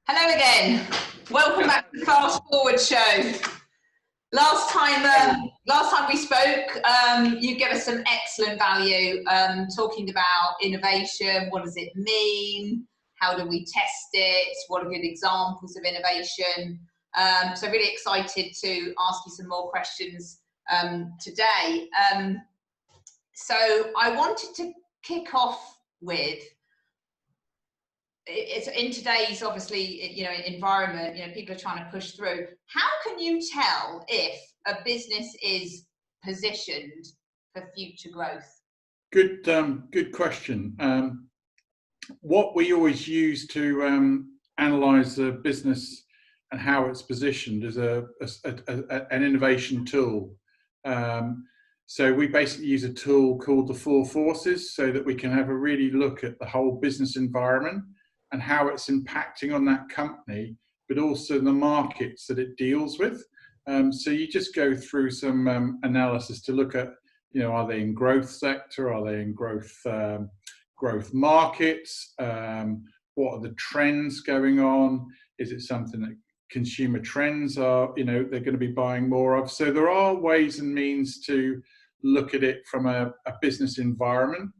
Hello again. Welcome back to the Fast Forward Show. Last time we spoke, you gave us some excellent value talking about innovation. What does it mean? How do we test it? What are good examples of innovation? So really excited to ask you some more questions today. So I wanted to kick off with, it's in today's obviously environment, people are trying to push through. How can you tell if a business is positioned for future growth? Good question. What we always use to analyze a business and how it's positioned is an innovation tool. So we basically use a tool called the Four Forces so that we can have a really look at the whole business environment and how it's impacting on that company, but also the markets that it deals with. So you just go through some analysis to look at, are they in growth sector? Are they in growth markets? What are the trends going on? Is it something that consumer trends are, they're going to be buying more of? So there are ways and means to look at it from a business environment.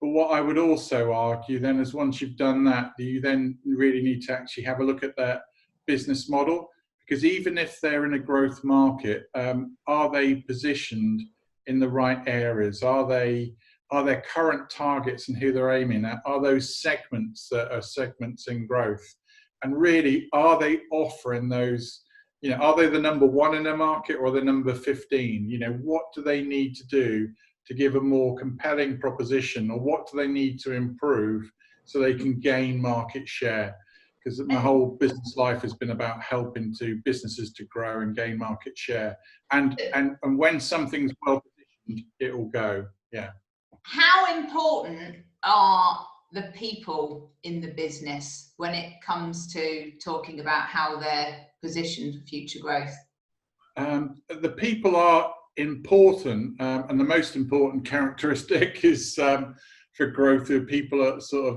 But what I would also argue then is once you've done that, you then really need to actually have a look at their business model, because even if they're in a growth market, are they positioned in the right areas? Are their current targets and who they're aiming at, are those segments that are segments in growth? And really, are they offering those, are they the number one in their market or the number 15? What do they need to do to give a more compelling proposition, or what do they need to improve so they can gain market share? Because my whole business life has been about helping businesses to grow and gain market share. And when something's well positioned, it will go. Yeah. How important are the people in the business when it comes to talking about how they're positioned for future growth? The people are important, and the most important characteristic is for growth of people that sort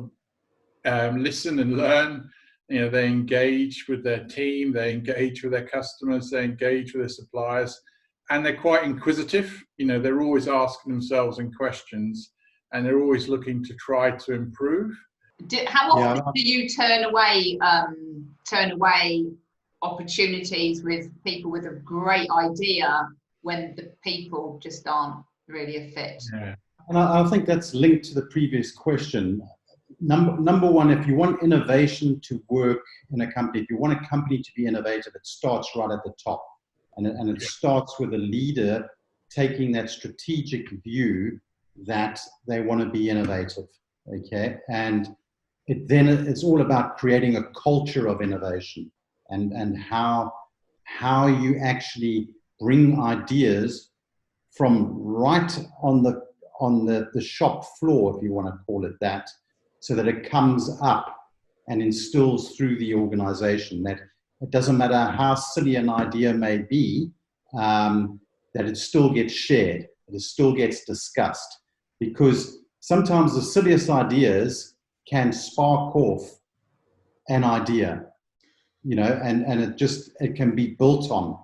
of listen and learn. They engage with their team, they engage with their customers, they engage with their suppliers, and they're quite inquisitive. They're always asking themselves questions, and they're always looking to try to improve. How often do you turn away opportunities with people with a great idea when the people just aren't really a fit? Yeah. And I think that's linked to the previous question. Number one, if you want innovation to work in a company, if you want a company to be innovative, it starts right at the top. And it starts with a leader taking that strategic view that they want to be innovative, okay? And it's all about creating a culture of innovation and how you actually bring ideas from right on the shop floor, if you want to call it that, so that it comes up and instills through the organization that it doesn't matter how silly an idea may be, that it still gets shared, that it still gets discussed. Because sometimes the silliest ideas can spark off an idea, and it can be built on.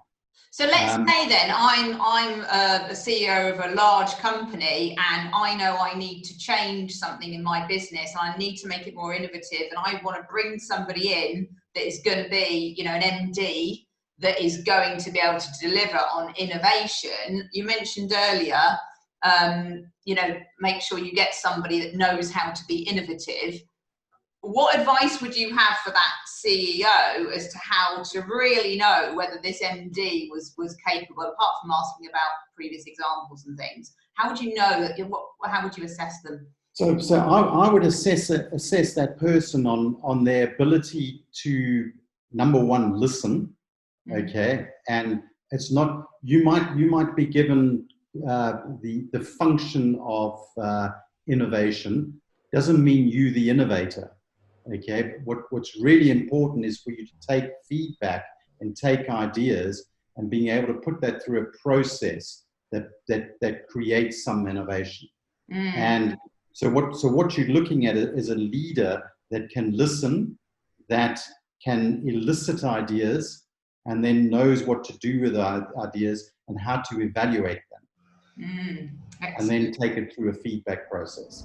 So let's say then I'm a CEO of a large company, and I know I need to change something in my business. I need to make it more innovative, and I want to bring somebody in that is going to be, an MD that is going to be able to deliver on innovation. You mentioned earlier, make sure you get somebody that knows how to be innovative. What advice would you have for that CEO as to how to really know whether this MD was capable, apart from asking about previous examples and things? How would you know that? How would you assess them? So I would assess that person on their ability to, number one, listen, okay, and it's not, you might be given the function of innovation. Doesn't mean you the innovator. Okay, what's really important is for you to take feedback and take ideas and being able to put that through a process that creates some innovation. And so what you're looking at is a leader that can listen, that can elicit ideas and then knows what to do with the ideas and how to evaluate them. And then take it through a feedback process.